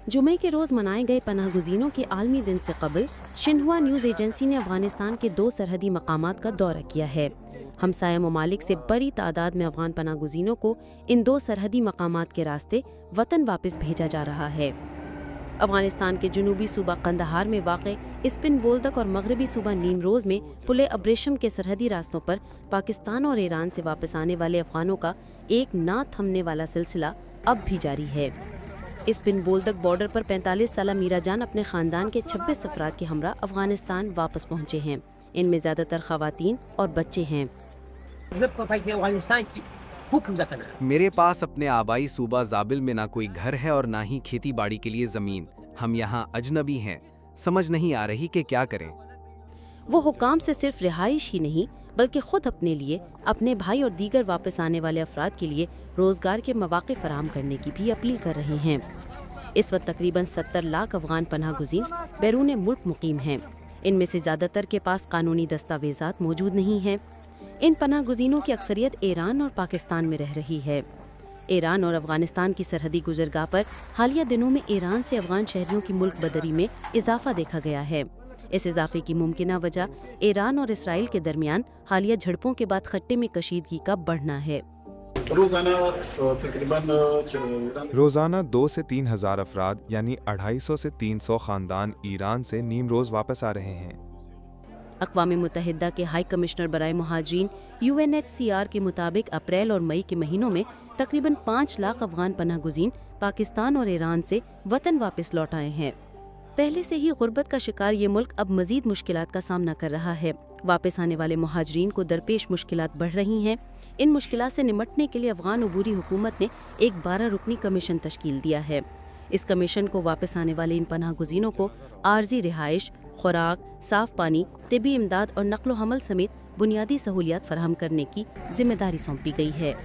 जुमे के रोज़ मनाए गए पनाह गुज़ीनों के आलमी दिन से कबल शिन्हुआ न्यूज़ एजेंसी ने अफगानिस्तान के 2 सरहदी मकामात का दौरा किया है। हमसाया ममालिक से बड़ी तादाद में अफगान पनाह गुज़ीनों को इन 2 सरहदी मकामात के रास्ते वतन वापस भेजा जा रहा है। अफगानिस्तान के जनूबी सूबा कंदहार में वाक़े स्पिन बोल्दक और मगरबी सूबा नीमरोज़ में पुले अब्रेशम के सरहदी रास्तों पर पाकिस्तान और ईरान से वापस आने वाले अफगानों का एक ना थमने वाला सिलसिला अब भी जारी है। स्पिन बोल्दक बॉर्डर पर 45 साला मीरा जान अपने ख़ानदान के 26 अफराद के हमरा अफगानिस्तान वापस पहुँचे हैं। इनमें ज़्यादातर ख़वातीन और बच्चे हैं। मेरे पास अपने आबाई सूबा ज़ाबिल में ना कोई घर है और ना ही खेती बाड़ी के लिए ज़मीन। हम यहाँ अजनबी हैं, समझ नहीं आ रही कि क्या करें। वो हुकाम से सिर्फ रिहाइश ही नहीं बल्कि ख़ुद अपने लिए, अपने भाई और दीगर वापस आने वाले अफराद के लिए रोज़गार के मौक़े फराहम करने की भी अपील कर रहे हैं। इस वक्त तकरीबन 70 लाख अफगान पनाह गुज़ीन बैरून मुल्क मुकीम हैं। इनमें से ज़्यादातर के पास कानूनी दस्तावेज़ात मौजूद नहीं हैं। इन पनाह गुज़ीनों की अक्सरियत ईरान और पाकिस्तान में रह रही है। ईरान और अफगानिस्तान की सरहदी गुजरगाह पर हालिया दिनों में ईरान से अफगान शहरियों की मुल्क बदरी में इजाफा देखा गया है। इस इजाफे की मुमकिना वजह ईरान और इसराइल के दरमियान हालिया झड़पों के बाद खट्टे में कशीदगी का बढ़ना है। रोज़ाना 2 से 3 हज़ार अफराद यानी 250 से 300 ख़ानदान ईरान से नीमरोज़ वापस आ रहे हैं। अक़वाम मुत्तहिदा के हाई कमिश्नर बराए मुहाजिरीन UNHCR के मुताबिक अप्रैल और मई के महीनों में तकरीबन 5 लाख अफगान पनाह गुज़ीन पाकिस्तान और ईरान से वतन वापस लौट आए हैं। पहले से ही गुर्बत का शिकार ये मुल्क अब मज़ीद मुश्किलात का सामना कर रहा है। वापस आने वाले मुहाजिरीन को दरपेश मुश्किलात बढ़ रही हैं। इन मुश्किलात से निमटने के लिए अफगान अबूरी हुकूमत ने एक 12 रुकनी कमीशन तश्कील दिया है। इस कमीशन को वापस आने वाले इन पनाह गुज़ीनों को आर्जी रिहाइश, खुराक, साफ पानी, तिबी इमदाद और नक्लो हमल समेत बुनियादी सहूलियात फराहम करने की जिम्मेदारी सौंपी गई है।